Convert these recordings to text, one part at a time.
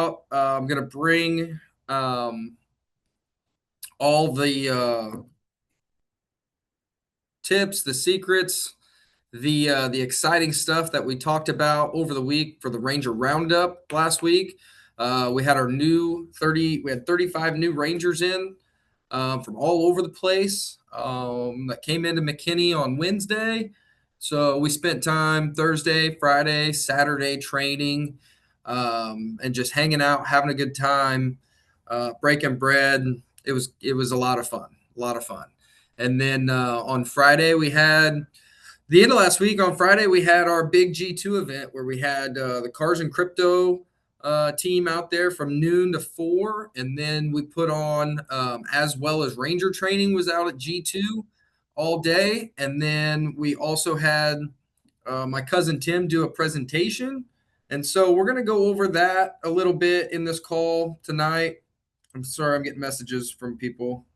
about. I'm going to bring all the tips, the secrets, the exciting stuff that we talked about over the week for the Ranger Roundup last week. We had our new 30. We had 35 new Rangers in from all over the place that came into McKinney on Wednesday. So we spent time Thursday, Friday, Saturday training and just hanging out, having a good time, breaking bread. It was a lot of fun, a lot of fun. And then on Friday we had the end of last week. On Friday we had our big G2 event where we had the Cars and Crypto team out there from noon to 4, and then we put on as well as Ranger training was out at G2 all day, and then we also had my cousin Tim do a presentation, and so we're going to go over that a little bit in this call tonight. I'm sorry, I'm getting messages from people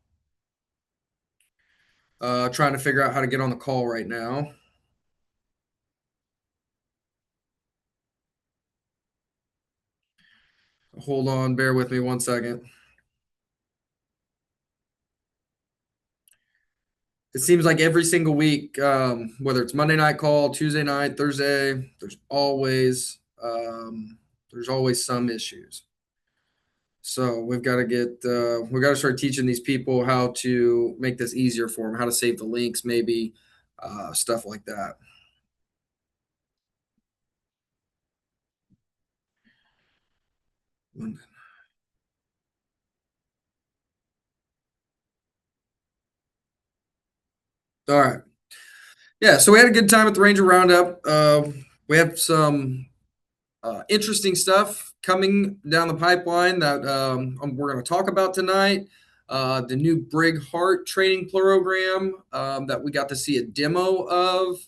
trying to figure out how to get on the call right now. Hold on, bear with me one second. It seems like every single week, whether it's Monday night call, Tuesday night, Thursday, there's always some issues. So we've got to start teaching these people how to make this easier for them, how to save the links, maybe stuff like that. All right. Yeah, so we had a good time at the Ranger Roundup. We have some interesting stuff coming down the pipeline that we're going to talk about tonight. The new Brig Heart training program that we got to see a demo of,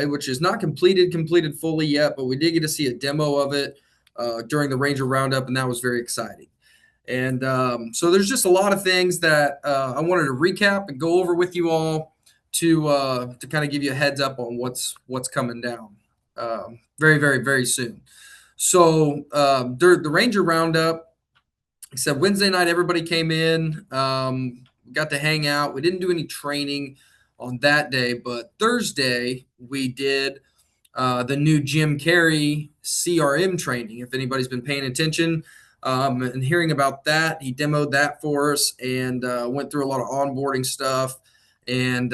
which is not completed fully yet, but we did get to see a demo of it during the Ranger Roundup, and that was very exciting. And so there's just a lot of things that I wanted to recap and go over with you all to kind of give you a heads up on what's coming down very, very, very soon. So the Ranger Roundup, except Wednesday night, everybody came in, got to hang out. We didn't do any training on that day, but Thursday we did the new Jim Carrey CRM training. If anybody's been paying attention and hearing about that, he demoed that for us and went through a lot of onboarding stuff and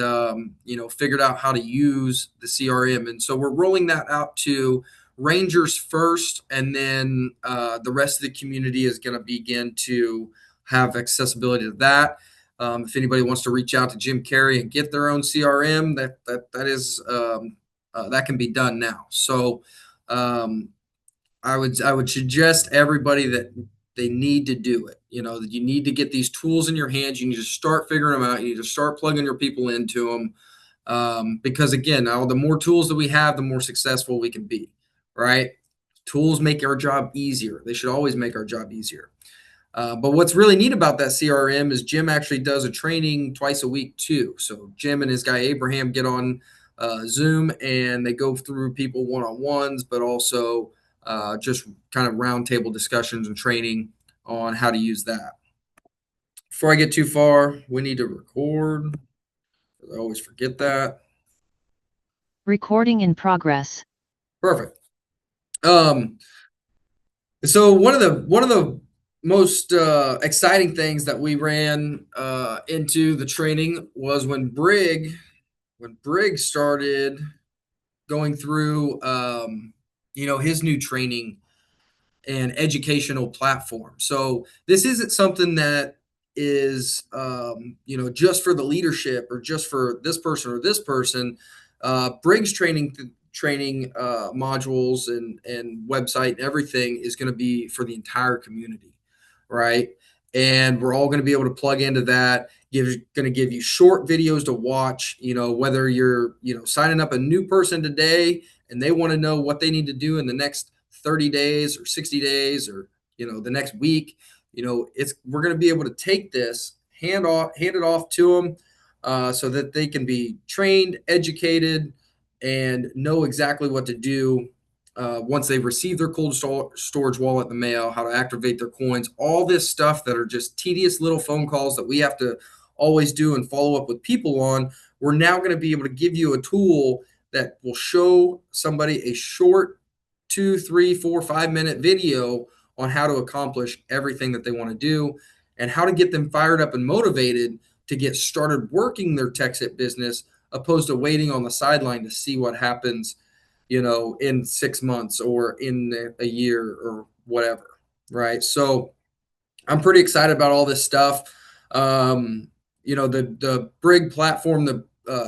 figured out how to use the CRM. And so we're rolling that out to Rangers first, and then the rest of the community is going to begin to have accessibility to that. If anybody wants to reach out to Jim Carrey and get their own CRM, that can be done now. So I would suggest everybody that they need to do it. That you need to get these tools in your hands. You need to start figuring them out. You need to start plugging your people into them. Because again, now the more tools that we have, the more successful we can be, right? Tools make our job easier. They should always make our job easier. But what's really neat about that CRM is Jim actually does a training twice a week too. So Jim and his guy Abraham get on Zoom and they go through people one-on-ones, but also just kind of roundtable discussions and training on how to use that. Before I get too far, we need to record. I always forget that. Recording in progress. Perfect. So one of the most exciting things that we ran into the training was when Brig started going through his new training and educational platform. So this isn't something that is just for the leadership or just for this person or this person. Brig's training modules and website and everything is going to be for the entire community, right? And we're all going to be able to plug into that. Going to give you short videos to watch, whether you're signing up a new person today and they want to know what they need to do in the next 30 days or 60 days or the next week. We're going to be able to take this, hand it off to them so that they can be trained, educated, and know exactly what to do once they've received their cold storage wallet in the mail, how to activate their coins, all this stuff that are just tedious little phone calls that we have to always do and follow up with people on. We're now going to be able to give you a tool that will show somebody a short 2, 3, 4, 5 minute video on how to accomplish everything that they want to do and how to get them fired up and motivated to get started working their TEXIT business, opposed to waiting on the sideline to see what happens, in 6 months or in a year or whatever. Right. So I'm pretty excited about all this stuff. The Brig platform, the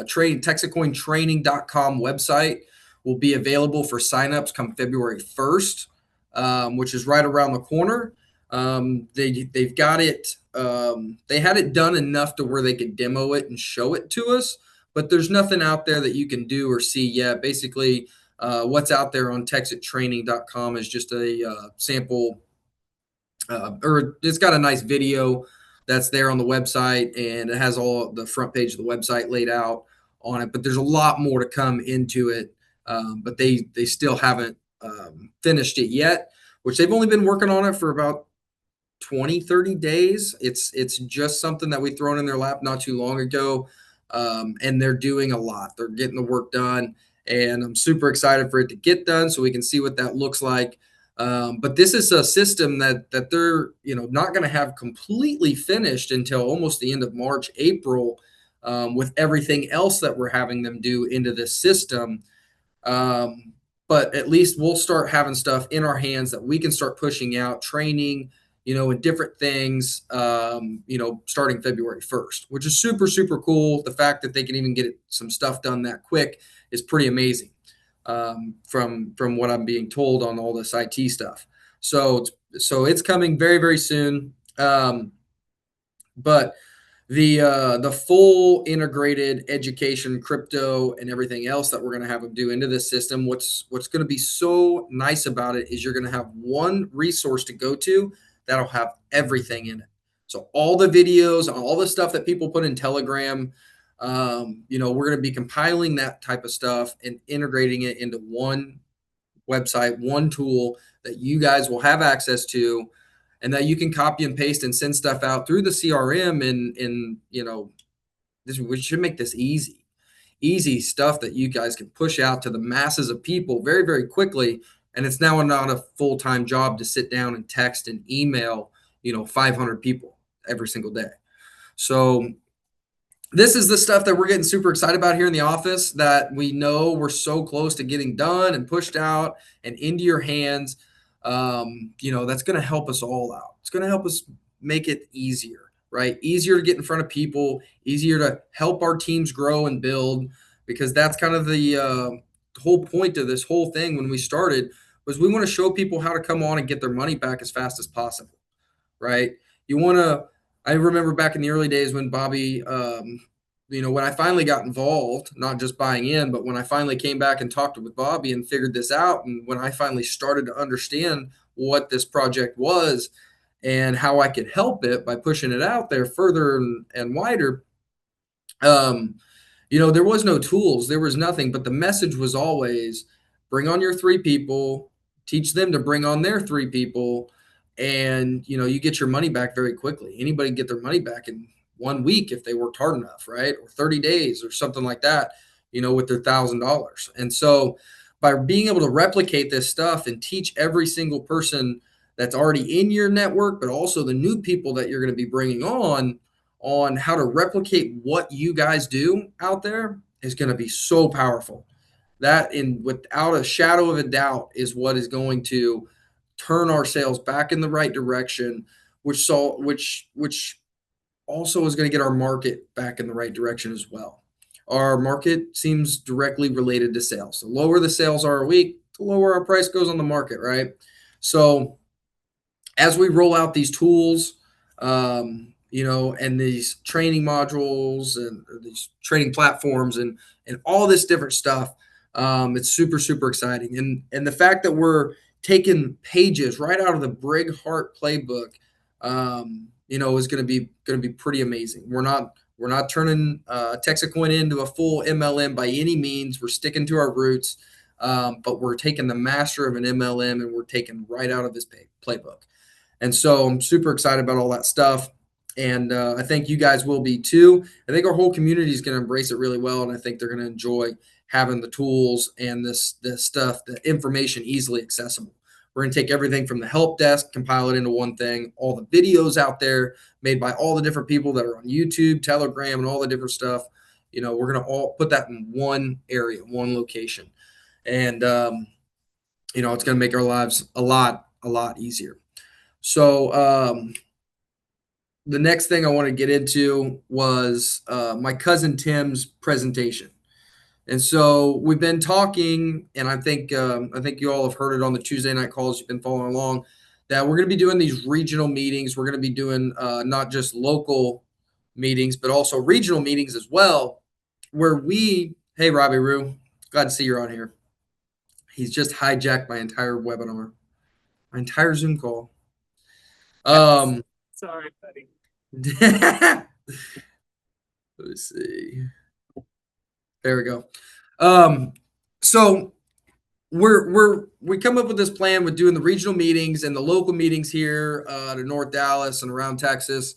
trading TexitCoinTraining.com website will be available for signups come February 1st, which is right around the corner. They've got it. They had it done enough to where they could demo it and show it to us, but there's nothing out there that you can do or see yet. Basically, what's out there on TexitTraining.com is just a sample, or it's got a nice video that's there on the website, and it has all the front page of the website laid out on it. But there's a lot more to come into it, but they still haven't finished it yet, which they've only been working on it for about 20-30 days. It's just something that we thrown in their lap not too long ago, and they're doing a lot. They're getting the work done, and I'm super excited for it to get done so we can see what that looks like. But this is a system that they're not going to have completely finished until almost the end of March, April, with everything else that we're having them do into this system. But at least we'll start having stuff in our hands that we can start pushing out, training, and different things, starting February 1st, which is super, super cool. The fact that they can even get some stuff done that quick is pretty amazing. From what I'm being told on all this IT stuff. So it's coming very, very soon. But the full integrated education, crypto, and everything else that we're going to have them do into this system, what's going to be so nice about it is you're going to have one resource to go to that'll have everything in it. So all the videos, all the stuff that people put in Telegram, we're going to be compiling that type of stuff and integrating it into one website, one tool that you guys will have access to, and that you can copy and paste and send stuff out through the CRM. And we should make this easy stuff that you guys can push out to the masses of people very, very quickly. And it's now not a full-time job to sit down and text and email, 500 people every single day. So this is the stuff that we're getting super excited about here in the office, that we know we're so close to getting done and pushed out and into your hands. That's going to help us all out. It's going to help us make it easier, right? Easier to get in front of people, easier to help our teams grow and build, because that's kind of the whole point of this whole thing when we started, was we want to show people how to come on and get their money back as fast as possible, right? I remember back in the early days when Bobby, when I finally got involved, not just buying in, but when I finally came back and talked with Bobby and figured this out, and when I finally started to understand what this project was and how I could help it by pushing it out there further and wider, there was no tools, there was nothing, but the message was always bring on your 3 people, teach them to bring on their 3 people, and you get your money back very quickly. Anybody can get their money back in 1 week if they worked hard enough, right? Or 30 days or something like that, with their $1,000. And so by being able to replicate this stuff and teach every single person that's already in your network, but also the new people that you're going to be bringing on how to replicate what you guys do out there, is going to be so powerful. That, in without a shadow of a doubt, is what is going to turn our sales back in the right direction, which also is going to get our market back in the right direction as well. Our market seems directly related to sales. The lower the sales are a week, the lower our price goes on the market, right? So as we roll out these tools, and these training modules and these training platforms and all this different stuff, it's super, super exciting. And the fact that we're taking pages right out of the Brig Heart playbook, is going to be pretty amazing. We're not turning TexitCoin into a full MLM by any means. We're sticking to our roots. but we're taking the master of an MLM and we're taking right out of his playbook. And so I'm super excited about all that stuff. And I think you guys will be too. I think our whole community is going to embrace it really well. And I think they're going to enjoy having the tools and this stuff, the information easily accessible. We're going to take everything from the help desk, compile it into one thing, all the videos out there made by all the different people that are on YouTube, Telegram, and all the different stuff. We're going to all put that in one area, one location. And, it's going to make our lives a lot easier. So the next thing I want to get into was my cousin Tim's presentation. And so we've been talking, and I think you all have heard it on the Tuesday night calls. You've been following along that we're going to be doing these regional meetings. We're going to be doing not just local meetings, but also regional meetings as well, where hey, Robbie Roo, glad to see you're on here. He's just hijacked my entire webinar, my entire Zoom call. Sorry, buddy. Let's see. There we go. So we come up with this plan with doing the regional meetings and the local meetings here to North Dallas and around Texas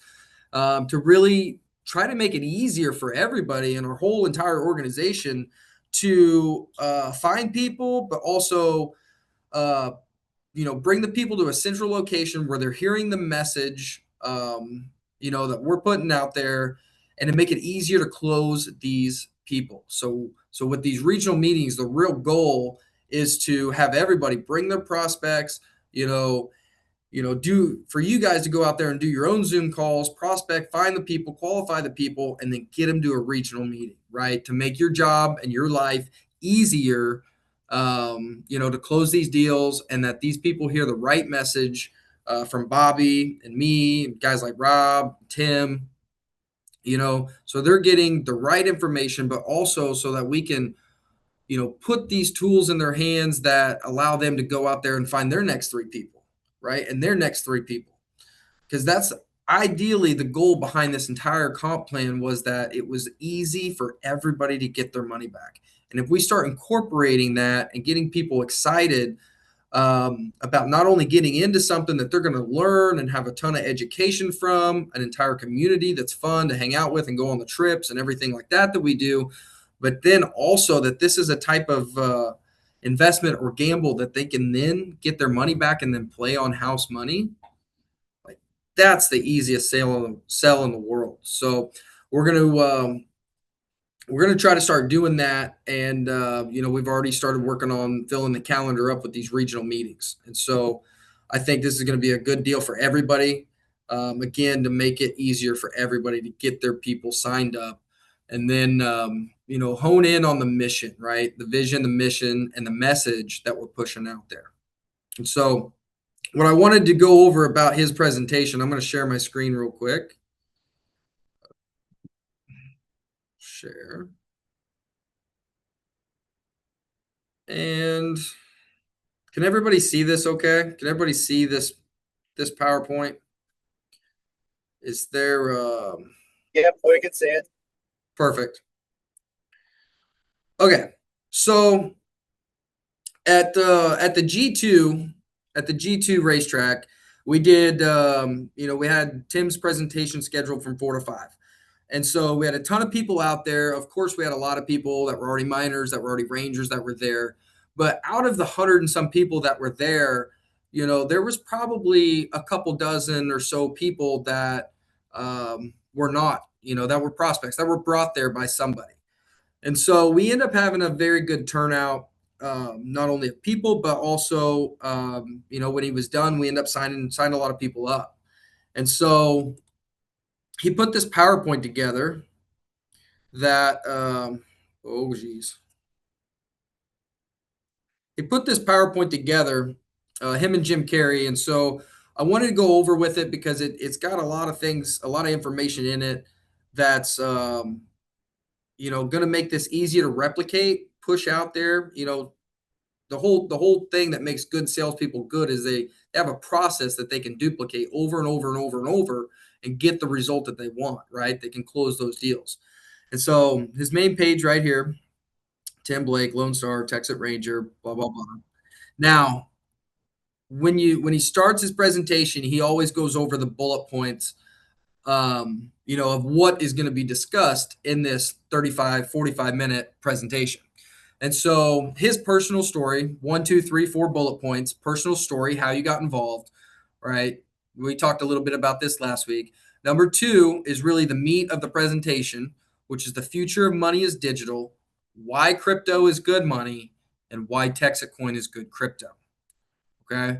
to really try to make it easier for everybody and our whole entire organization to find people, but also bring the people to a central location where they're hearing the message, that we're putting out there, and to make it easier to close these people. So with these regional meetings, the real goal is to have everybody bring their prospects, do for you guys to go out there and do your own Zoom calls, prospect, find the people, qualify the people, and then get them to a regional meeting, right? To make your job and your life easier, to close these deals, and that these people hear the right message from Bobby and me, and guys like Rob, Tim, so they're getting the right information, but also so that we can, put these tools in their hands that allow them to go out there and find their next three people, right? And their next three people. Because that's ideally the goal behind this entire comp plan, was that it was easy for everybody to get their money back. And if we start incorporating that and getting people excited about not only getting into something that they're going to learn and have a ton of education from, an entire community that's fun to hang out with and go on the trips and everything like that we do, but then also that this is a type of investment or gamble that they can then get their money back and then play on house money. Like, that's the easiest sell in the world. So we're going to try to start doing that. And, we've already started working on filling the calendar up with these regional meetings. And so I think this is going to be a good deal for everybody. Again, to make it easier for everybody to get their people signed up, and then, hone in on the mission, right? The vision, the mission, and the message that we're pushing out there. And so what I wanted to go over about his presentation, I'm going to share my screen real quick. Share. And can everybody see this okay? Can everybody see this PowerPoint? Is there Yep, we can see it. Perfect. Okay. So at the G2 racetrack, we did we had Tim's presentation scheduled from 4 to 5. And so we had a ton of people out there. Of course, we had a lot of people that were already minors, that were already rangers, that were there. But out of the 100 and some people that were there, there was probably a couple dozen or so people that were not, that were prospects that were brought there by somebody. And so we end up having a very good turnout, not only of people, but also, when he was done, we end up signed a lot of people up. And so he put this PowerPoint together that, he put this PowerPoint together, him and Jim Carrey. And so I wanted to go over with it because it's got a lot of things, a lot of information in it that's, going to make this easier to replicate, push out there. The whole thing that makes good salespeople good is they have a process that they can duplicate over and over and over and over and get the result that they want, right? They can close those deals. And so his main page right here, Tim Blake, Lone Star, TEXIT Ranger, blah, blah, blah. Now, when he starts his presentation, he always goes over the bullet points, of what is going to be discussed in this 45 minute presentation. And so his personal story, 1, 2, 3, 4 bullet points, personal story, how you got involved, right? We talked a little bit about this last week. Number 2 is really the meat of the presentation, which is the future of money is digital, why crypto is good money, and why TexitCoin is good crypto. Okay.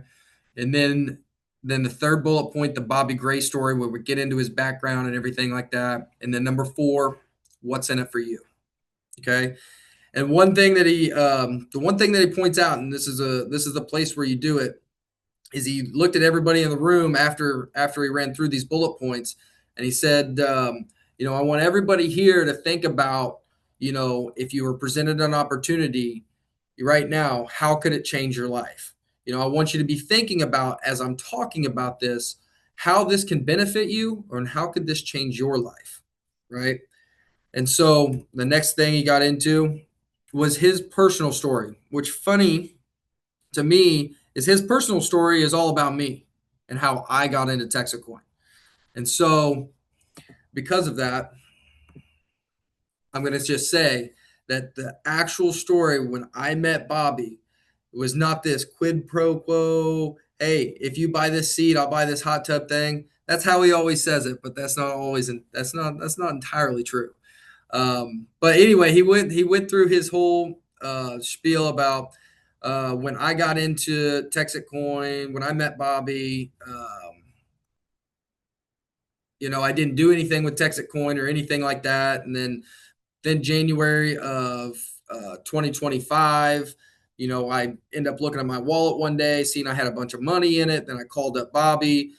And then the third bullet point, the Bobby Gray story, where we get into his background and everything like that. And then number 4, what's in it for you. Okay. And the one thing that he points out, and this is the place where you do it, is he looked at everybody in the room after he ran through these bullet points, and he said, I want everybody here to think about, if you were presented an opportunity right now, how could it change your life? I want you to be thinking about, as I'm talking about this, how this can benefit you, or how could this change your life, right? And so the next thing he got into was his personal story, which funny to me is his personal story is all about me and how I got into TexitCoin. And so because of that, I'm going to just say that the actual story when I met Bobby was not this quid pro quo. Hey, if you buy this seed, I'll buy this hot tub thing. That's how he always says it, but that's not entirely true. But anyway, he went through his whole spiel about when I got into TexitCoin, when I met Bobby. I didn't do anything with TexitCoin or anything like that, and then January of 2025, I end up looking at my wallet one day, seeing I had a bunch of money in it. Then I called up Bobby.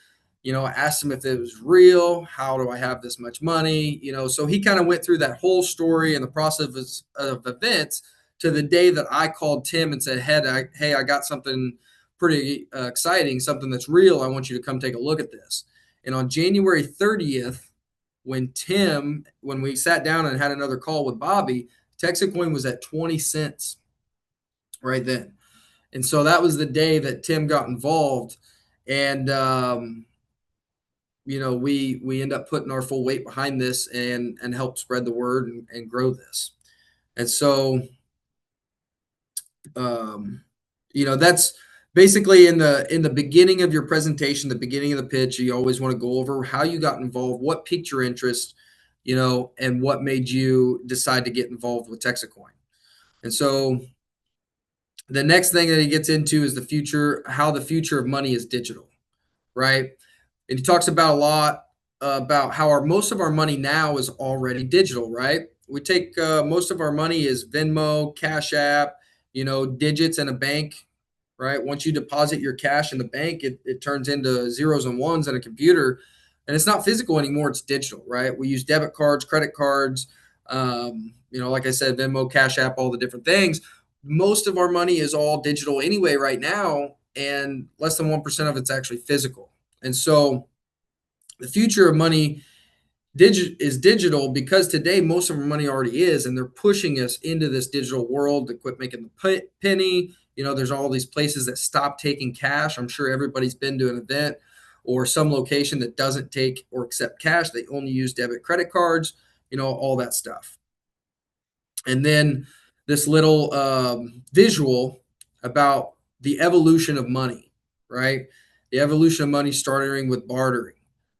I asked him if it was real. How do I have this much money? So he kind of went through that whole story and the process of events to the day that I called Tim and said, hey, I got something pretty exciting, something that's real. I want you to come take a look at this. And on January 30th, when we sat down and had another call with Bobby, TexitCoin was at 20 cents right then. And so that was the day that Tim got involved. And, we end up putting our full weight behind this and help spread the word and grow this. And so, that's basically in the beginning of your presentation, the beginning of the pitch. You always want to go over how you got involved, what piqued your interest, and what made you decide to get involved with TexitCoin. And so the next thing that he gets into is how the future of money is digital, right? And he talks about a lot about how most of our money now is already digital, right? We take most of our money is Venmo, Cash App, digits in a bank, right? Once you deposit your cash in the bank, it turns into zeros and ones in a computer, and it's not physical anymore. It's digital, right? We use debit cards, credit cards, like I said, Venmo, Cash App, all the different things. Most of our money is all digital anyway right now, and less than 1% of it's actually physical. And so the future of money is digital because today most of our money already is, and they're pushing us into this digital world to quit making the penny. There's all these places that stop taking cash. I'm sure everybody's been to an event or some location that doesn't take or accept cash. They only use debit, credit cards, all that stuff. And then this little visual about the evolution of money, right? The evolution of money starting with bartering,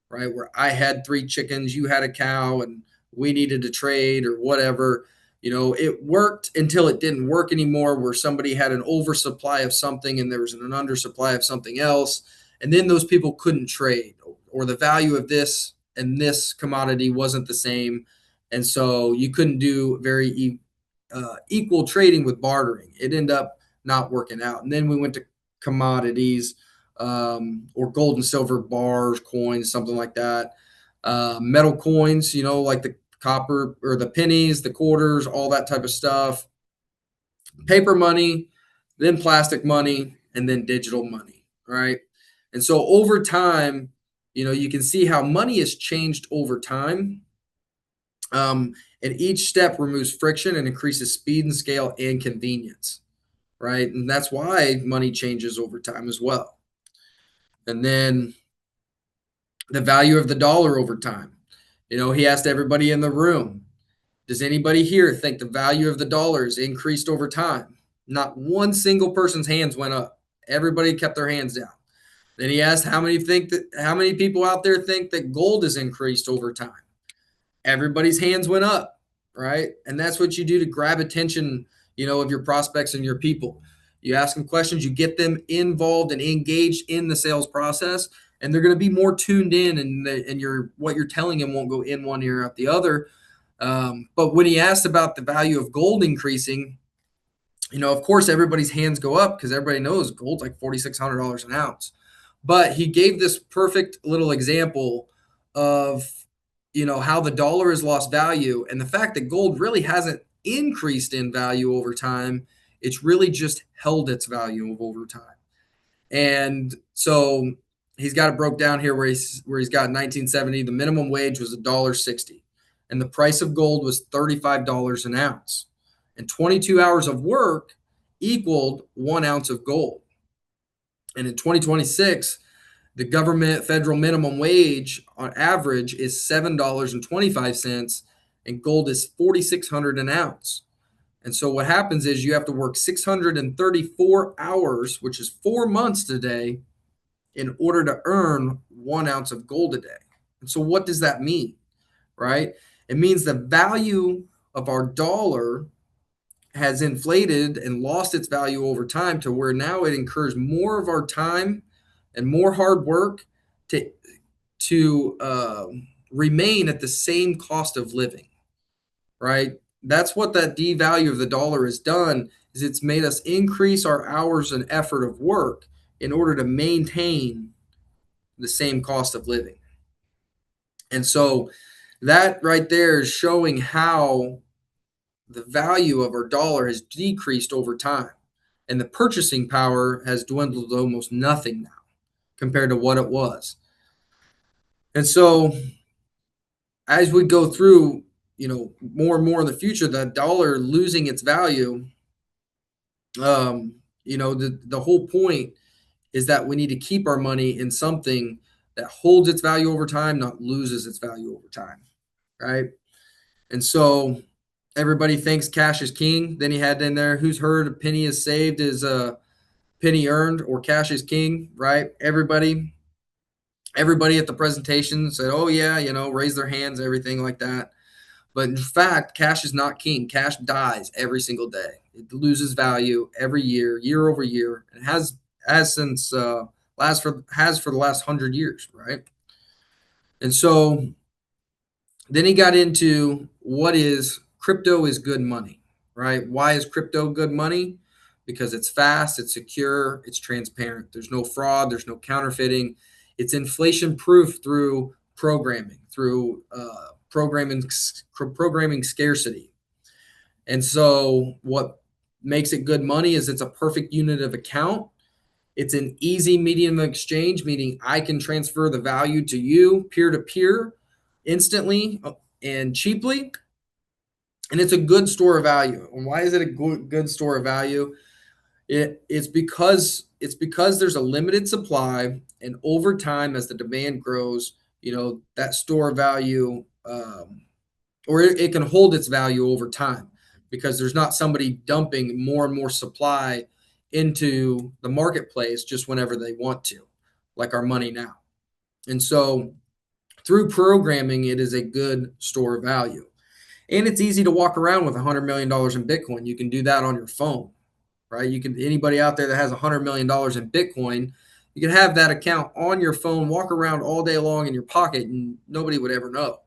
right? Where I had 3 chickens, you had a cow, and we needed to trade or whatever. It worked until it didn't work anymore, where somebody had an oversupply of something and there was an undersupply of something else. And then those people couldn't trade, or the value of this and this commodity wasn't the same. And so you couldn't do very equal trading with bartering. It ended up not working out. And then we went to commodities, or gold and silver bars, coins, something like that. Metal coins, like the copper or the pennies, the quarters, all that type of stuff. Paper money, then plastic money, and then digital money, right? And so over time, you can see how money has changed over time. And each step removes friction and increases speed and scale and convenience, right? And that's why money changes over time as well. And then the value of the dollar over time. He asked everybody in the room, does anybody here think the value of the dollar is increased over time? Not one single person's hands went up. Everybody kept their hands down. Then he asked how many people out there think that gold has increased over time? Everybody's hands went up, right? And that's what you do to grab attention, of your prospects and your people. You ask them questions, you get them involved and engaged in the sales process, and they're going to be more tuned in, and what you're telling them won't go in one ear out the other. But when he asked about the value of gold increasing, of course, everybody's hands go up because everybody knows gold's like $4,600 an ounce. But he gave this perfect little example of, how the dollar has lost value and the fact that gold really hasn't increased in value over time. It's really just held its value over time. And so he's got it broke down here where he's got 1970, the minimum wage was $1.60 and the price of gold was $35 an ounce. And 22 hours of work equaled 1 ounce of gold. And in 2026, the government federal minimum wage on average is $7.25, and gold is $4,600 an ounce. And so what happens is you have to work 634 hours, which is 4 months today, in order to earn 1 ounce of gold a day. And so what does that mean, right? It means the value of our dollar has inflated and lost its value over time to where now it incurs more of our time and more hard work to remain at the same cost of living, right? That's what that devalue of the dollar has done, is it's made us increase our hours and effort of work in order to maintain the same cost of living. And so that right there is showing how the value of our dollar has decreased over time, and the purchasing power has dwindled to almost nothing now compared to what it was. And so as we go through, more and more in the future, the dollar losing its value, the whole point is that we need to keep our money in something that holds its value over time, not loses its value over time, right? And so everybody thinks cash is king. Then he had in there, who's heard a penny is saved is a penny earned, or cash is king, right? Everybody at the presentation said, oh yeah, raise their hands, everything like that. But in fact, cash is not king. Cash dies every single day. It loses value every year, year over year, and has for the last 100 years, right? And so then he got into what is crypto is good money, right? Why is crypto good money? Because it's fast, it's secure, it's transparent. There's no fraud, there's no counterfeiting. It's inflation proof through programming, through programming scarcity. And so what makes it good money is it's a perfect unit of account. It's an easy medium of exchange, meaning I can transfer the value to you peer to peer instantly and cheaply. And it's a good store of value. And why is it a good store of value? It's because there's a limited supply, and over time, as the demand grows, that store of value, or it can hold its value over time, because there's not somebody dumping more and more supply into the marketplace just whenever they want to, like our money now. And so through programming, it is a good store of value. And it's easy to walk around with $100 million in Bitcoin. You can do that on your phone, right? Anybody out there that has $100 million in Bitcoin, you can have that account on your phone, walk around all day long in your pocket, and nobody would ever know.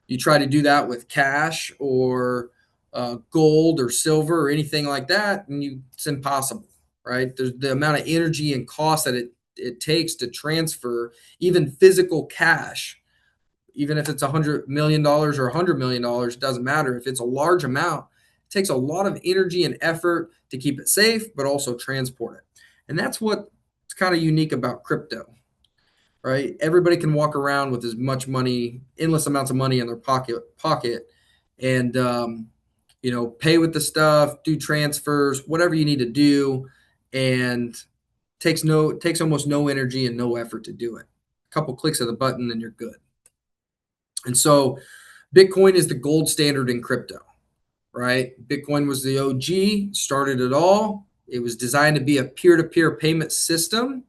You try to do that with cash or gold or silver or anything like that, and it's impossible, right? There's the amount of energy and cost that it takes to transfer even physical cash. Even if it's $100 million or $100 million, it doesn't matter. If it's a large amount, it takes a lot of energy and effort to keep it safe, but also transport it. And that's what's kind of unique about crypto, right? Everybody can walk around with as much money, endless amounts of money in their pocket, and pay with the stuff, do transfers, whatever you need to do, and takes almost no energy and no effort to do it. A couple clicks of the button and you're good. And so Bitcoin is the gold standard in crypto, right? Bitcoin was the OG, started it all. It was designed to be a peer-to-peer payment system.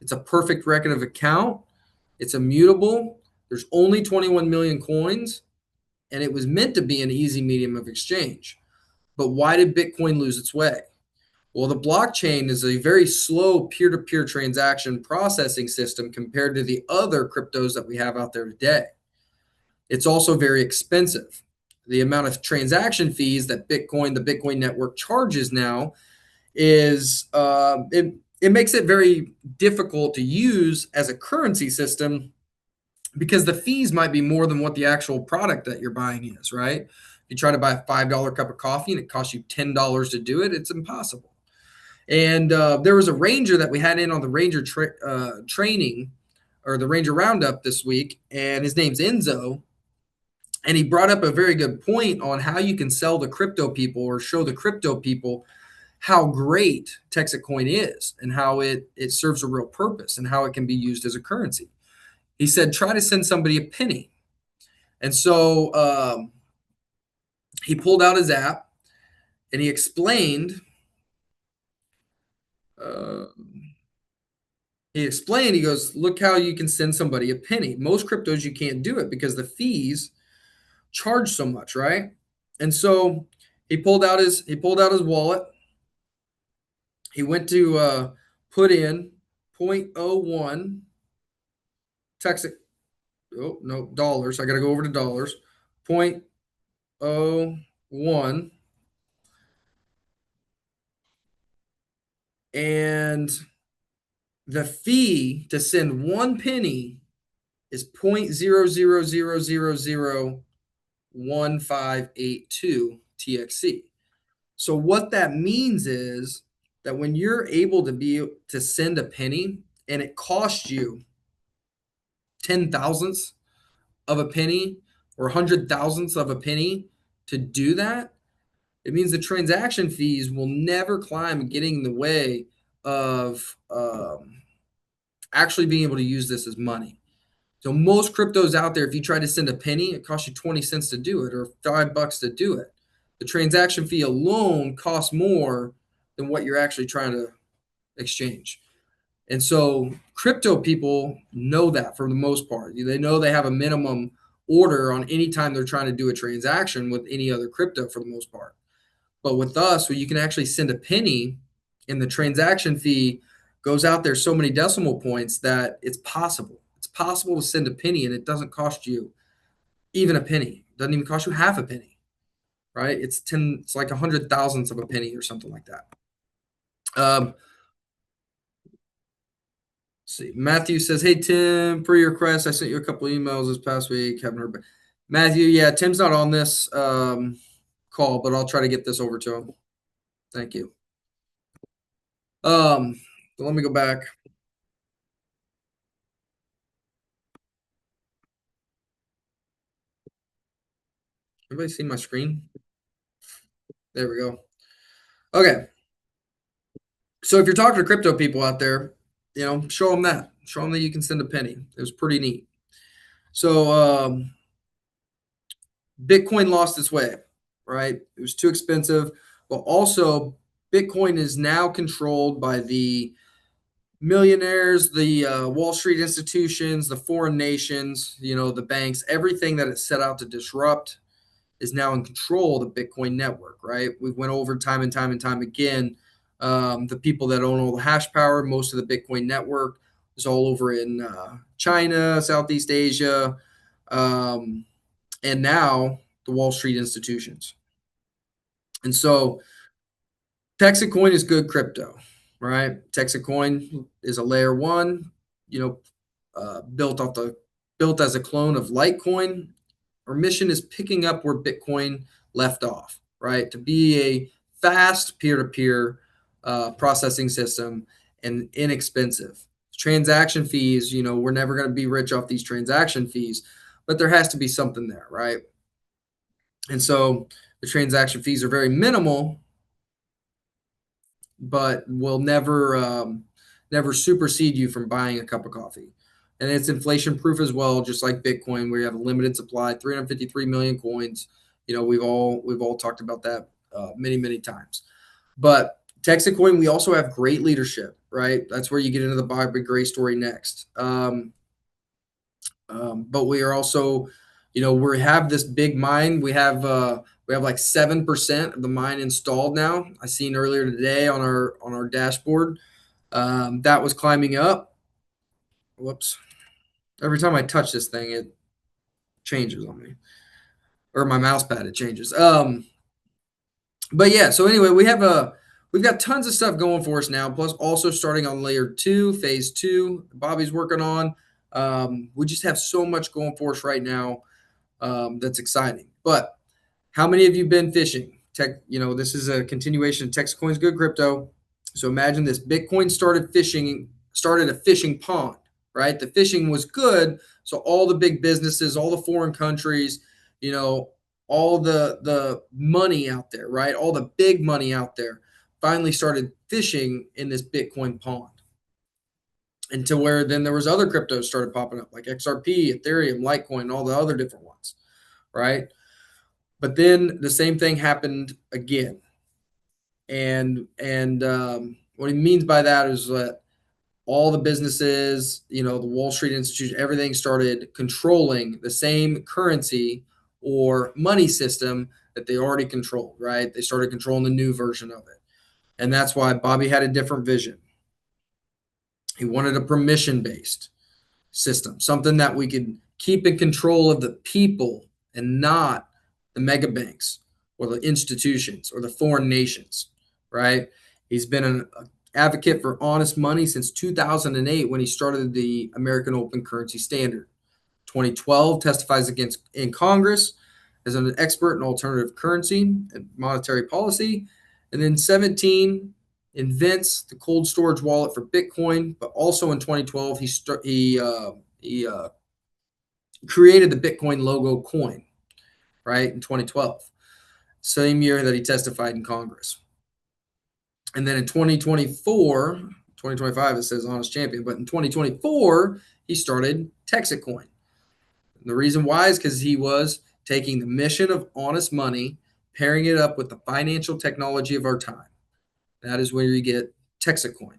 It's a perfect record of account. It's immutable. There's only 21 million coins, and it was meant to be an easy medium of exchange. But why did Bitcoin lose its way? Well, the blockchain is a very slow peer-to-peer transaction processing system compared to the other cryptos that we have out there today. It's also very expensive. The amount of transaction fees that the Bitcoin network charges now is it makes it very difficult to use as a currency system because the fees might be more than what the actual product that you're buying is, right? If you try to buy a $5 cup of coffee and it costs you $10 to do it, it's impossible. And there was a ranger that we had in on the ranger training or the ranger roundup this week, and his name's Enzo. And he brought up a very good point on how you can sell the crypto people or show the crypto people how great TEXIT Coin is and how it serves a real purpose and how it can be used as a currency. He said, try to send somebody a penny. And so he pulled out his app and he explained, he goes, look how you can send somebody a penny. Most cryptos, you can't do it because the fees charge so much, right? And so he pulled out his wallet. He went to put in 0.01 TEXIT. Oh, no, dollars. I got to go over to dollars. 0.01. And the fee to send one penny is 0.00001582 TXC. So what that means is that when you're able to send a penny and it costs you 10 thousandths of a penny or 100 thousandths of a penny to do that, it means the transaction fees will never climb getting in the way of actually being able to use this as money. So most cryptos out there, if you try to send a penny, it costs you 20 cents to do it or $5 to do it. The transaction fee alone costs more than what you're actually trying to exchange. And so crypto people know that for the most part. They know they have a minimum order on any time they're trying to do a transaction with any other crypto for the most part. But with us, where you can actually send a penny and the transaction fee goes out there so many decimal points that it's possible. It's possible to send a penny and it doesn't cost you even a penny. It doesn't even cost you half a penny, right? It's like 100 thousandths of a penny or something like that. See, Matthew says, hey, Tim, per your request, I sent you a couple emails this past week. Haven't heard back. Matthew, yeah, Tim's not on this call, but I'll try to get this over to him. Thank you. So let me go back. Everybody see my screen? There we go. Okay. So if you're talking to crypto people out there, show them that. Show them that you can send a penny. It was pretty neat. So Bitcoin lost its way, right? It was too expensive. But also, Bitcoin is now controlled by the millionaires, the Wall Street institutions, the foreign nations, the banks, everything that it's set out to disrupt is now in control of the Bitcoin network, right? We went over time and time and time again. The people that own all the hash power, most of the Bitcoin network is all over in China, Southeast Asia, and now the Wall Street institutions. And so TEXIT Coin is good crypto, right? TEXIT Coin is a layer one, built as a clone of Litecoin. Our mission is picking up where Bitcoin left off, right? To be a fast peer-to-peer processing system and inexpensive. transaction fees, we're never going to be rich off these transaction fees, but there has to be something there, right? And so the transaction fees are very minimal, but will never supersede you from buying a cup of coffee. And it's inflation proof as well, just like Bitcoin, where you have a limited supply, 353 million coins. We've all talked about that many times. But TEXIT Coin, we also have great leadership, right? That's where you get into the Bobby Gray story next. But we are also, we have this big mine. We have like 7% of the mine installed now. I seen earlier today on our dashboard that was climbing up. Whoops! Every time I touch this thing, it changes on me, or my mouse pad, it changes. But yeah. So anyway, we've got tons of stuff going for us now. Plus, also starting on layer 2, phase 2. Bobby's working on. We just have so much going for us right now. That's exciting. But how many of you been fishing? This is a continuation of TexitCoin's Good Crypto. So imagine this: Bitcoin started a fishing pond, right? The fishing was good, so all the big businesses, all the foreign countries, all the money out there, right? All the big money out there finally started fishing in this Bitcoin pond. And to where then there was other cryptos started popping up, like XRP, Ethereum, Litecoin, all the other different ones, right? But then the same thing happened again. And what he means by that is that all the businesses, the Wall Street Institution, everything started controlling the same currency or money system that they already controlled, right? They started controlling the new version of it. And that's why Bobby had a different vision. He wanted a permission-based system, something that we could keep in control of the people and not the mega banks or the institutions or the foreign nations, right? He's been an advocate for honest money since 2008 when he started the American Open Currency Standard. 2012, testifies in Congress as an expert in alternative currency and monetary policy. And then 17, invents the cold storage wallet for Bitcoin. But also in 2012, he created the Bitcoin logo coin, right, in 2012, same year that he testified in Congress. And then in 2025, it says honest champion, but in 2024, he started TEXIT Coin. And the reason why is because he was taking the mission of honest money, pairing it up with the financial technology of our time. That is where you get TEXIT Coin,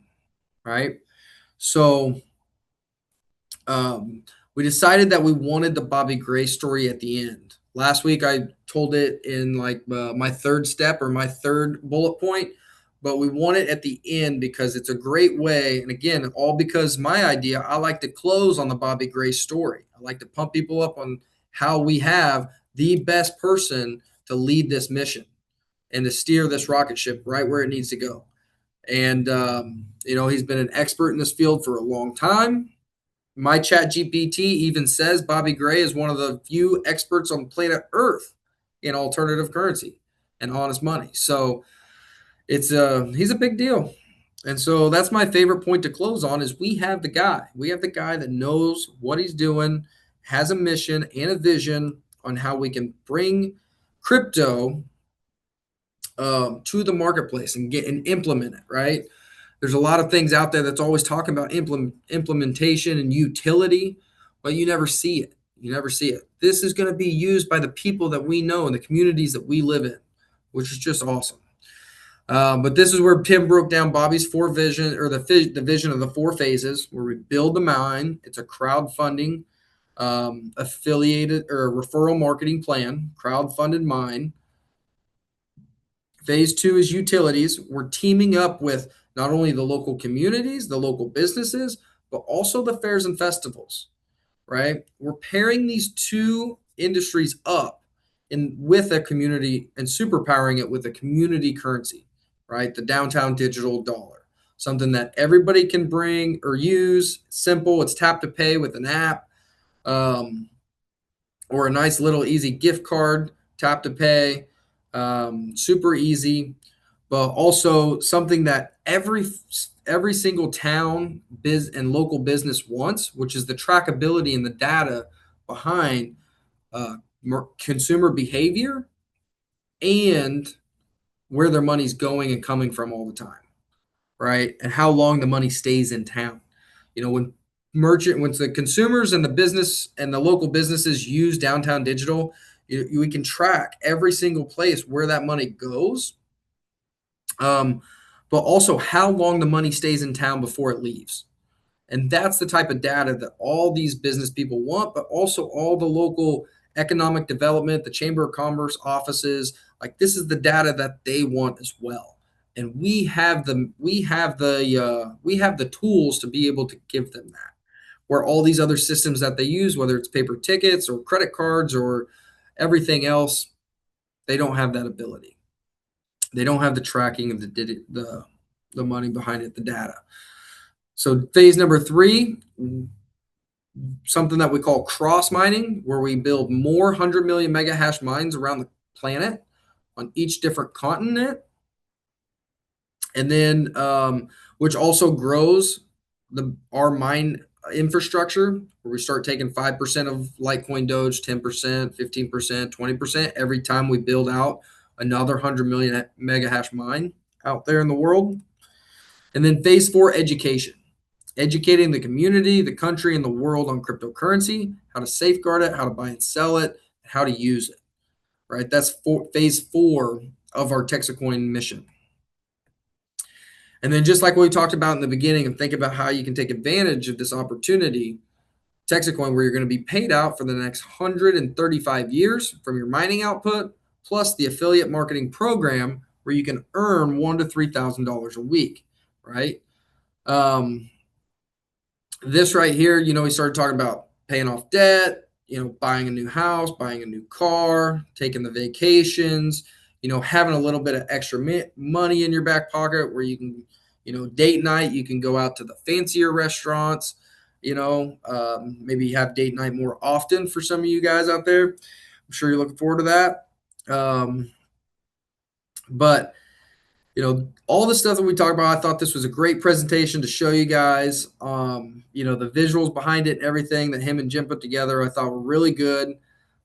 right? So we decided that we wanted the Bobby Gray story at the end. Last week, I told it in like my third step or my third bullet point, but we want it at the end because it's a great way. And again, all because my idea, I like to close on the Bobby Gray story. I like to pump people up on how we have the best person to lead this mission and to steer this rocket ship right where it needs to go. And, he's been an expert in this field for a long time. My chat GPT even says Bobby Gray is one of the few experts on planet Earth in alternative currency and honest money. So he's a big deal. And so that's my favorite point to close on is we have the guy. We have the guy that knows what he's doing, has a mission and a vision on how we can bring crypto to the marketplace and implement it, right? There's a lot of things out there that's always talking about implementation and utility, but you never see it. You never see it. This is going to be used by the people that we know and the communities that we live in, which is just awesome. But this is where Tim broke down Bobby's vision of the 4 phases, where we build the mine. It's a crowdfunding, affiliated or referral marketing plan, crowdfunded mine. Phase 2 is utilities. We're teaming up with not only the local communities, the local businesses, but also the fairs and festivals, right? We're pairing these 2 industries up with a community and superpowering it with a community currency, right? The downtown digital dollar, something that everybody can bring or use. Simple. It's tap to pay with an app, or a nice little easy gift card, tap to pay, super easy. but also something that every single town and local business wants, which is the trackability and the data behind consumer behavior and where their money's going and coming from all the time, right? And how long the money stays in town. When the consumers and the business and the local businesses use downtown digital, we can track every single place where that money goes, but also how long the money stays in town before it leaves. And that's the type of data that all these business people want, but also all the local economic development, the Chamber of Commerce offices, like this is the data that they want as well. And we have the tools to be able to give them that. Where all these other systems that they use, whether it's paper tickets or credit cards or everything else, they don't have that ability. They don't have the tracking of the money behind it, the data. So phase number 3, something that we call cross mining, where we build more 100 million mega hash mines around the planet on each different continent. And then, which also grows our mine infrastructure, where we start taking 5% of Litecoin Doge, 10%, 15%, 20% every time we build out another 100 million mega hash mine out there in the world. And then phase 4, educating the community, the country, and the world on cryptocurrency, how to safeguard it, how to buy and sell it, how to use it, right? That's phase 4 of our TexitCoin mission. And then just like what we talked about in the beginning, and think about how you can take advantage of this opportunity, TexitCoin, where you're going to be paid out for the next 135 years from your mining output, plus the affiliate marketing program where you can earn $1,000 to $3,000 a week, right? This right here, we started talking about paying off debt, buying a new house, buying a new car, taking the vacations, having a little bit of extra money in your back pocket where you can, date night, you can go out to the fancier restaurants, maybe have date night more often for some of you guys out there. I'm sure you're looking forward to that. But all the stuff that we talked about, I thought this was a great presentation to show you guys, the visuals behind it, everything that him and Jim put together, I thought were really good.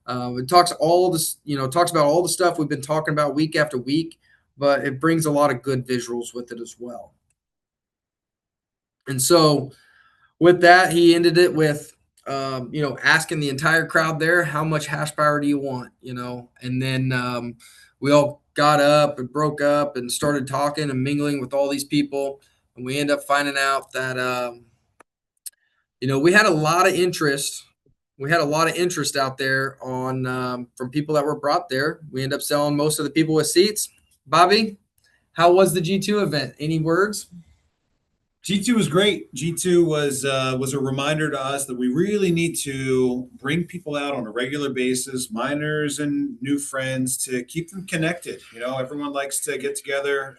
It talks about all the stuff we've been talking about week after week, but it brings a lot of good visuals with it as well. And so with that, he ended it with, asking the entire crowd there, how much hash power do you want, and then we all got up and broke up and started talking and mingling with all these people. And we end up finding out that, we had a lot of interest. We had a lot of interest out there on from people that were brought there. We end up selling most of the people with seats. Bobby, how was the G2 event? Any words? G2 was great. G2 was a reminder to us that we really need to bring people out on a regular basis, miners and new friends, to keep them connected. Everyone likes to get together,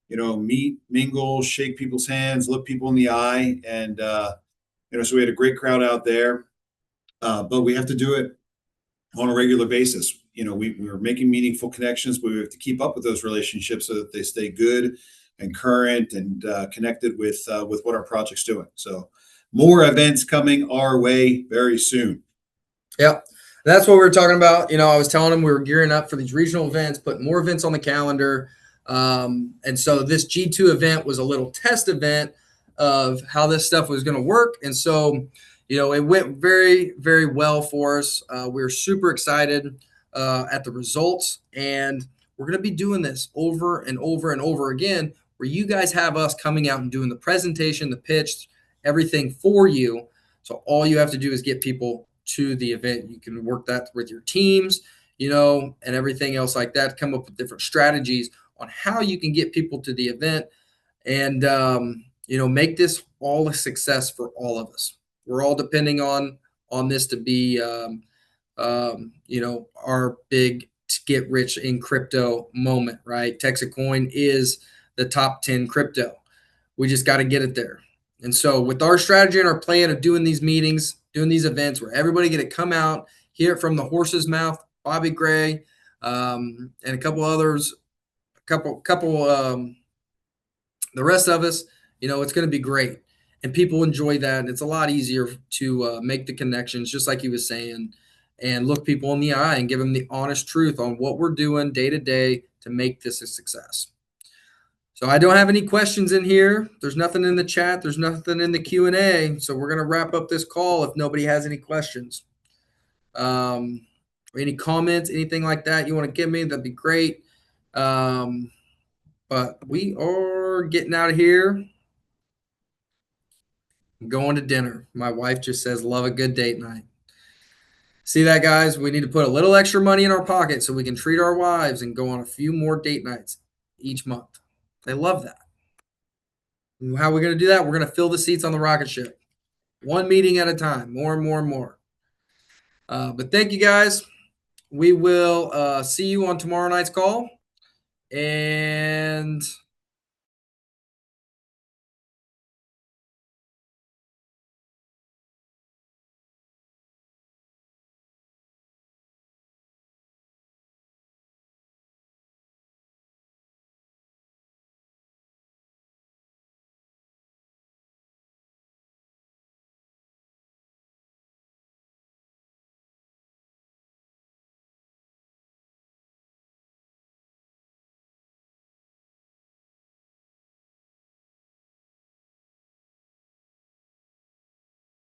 meet, mingle, shake people's hands, look people in the eye. And, so we had a great crowd out there, but we have to do it on a regular basis. We're making meaningful connections, but we have to keep up with those relationships so that they stay good and current and connected with what our project's doing. So more events coming our way very soon. Yep. That's what we were talking about. I was telling them we were gearing up for these regional events, putting more events on the calendar. And so this G2 event was a little test event of how this stuff was going to work. And so, it went very, very well for us. We were super excited at the results, and we're going to be doing this over and over and over again, where you guys have us coming out and doing the presentation, the pitch, everything for you. So all you have to do is get people to the event. You can work that with your teams, and everything else like that, come up with different strategies on how you can get people to the event and, make this all a success for all of us. We're all depending on this to be, our big get rich in crypto moment, right? TexitCoin is the top 10 crypto. We just got to get it there. And so with our strategy and our plan of doing these meetings, doing these events where everybody get to come out, hear it from the horse's mouth, Bobby Gray, and a couple others the rest of us, it's going to be great. And people enjoy that. And it's a lot easier to make the connections, just like he was saying, and look people in the eye and give them the honest truth on what we're doing day to day to make this a success. So I don't have any questions in here. There's nothing in the chat. There's nothing in the Q&A. So we're going to wrap up this call if nobody has any questions. Any comments, anything like that you want to give me, that'd be great. But we are getting out of here. I'm going to dinner. My wife just says, love a good date night. See that, guys? We need to put a little extra money in our pocket so we can treat our wives and go on a few more date nights each month. They love that. And how are we going to do that? We're going to fill the seats on the rocket ship. One meeting at a time, more and more and more. But thank you, guys. We will see you on tomorrow night's call. And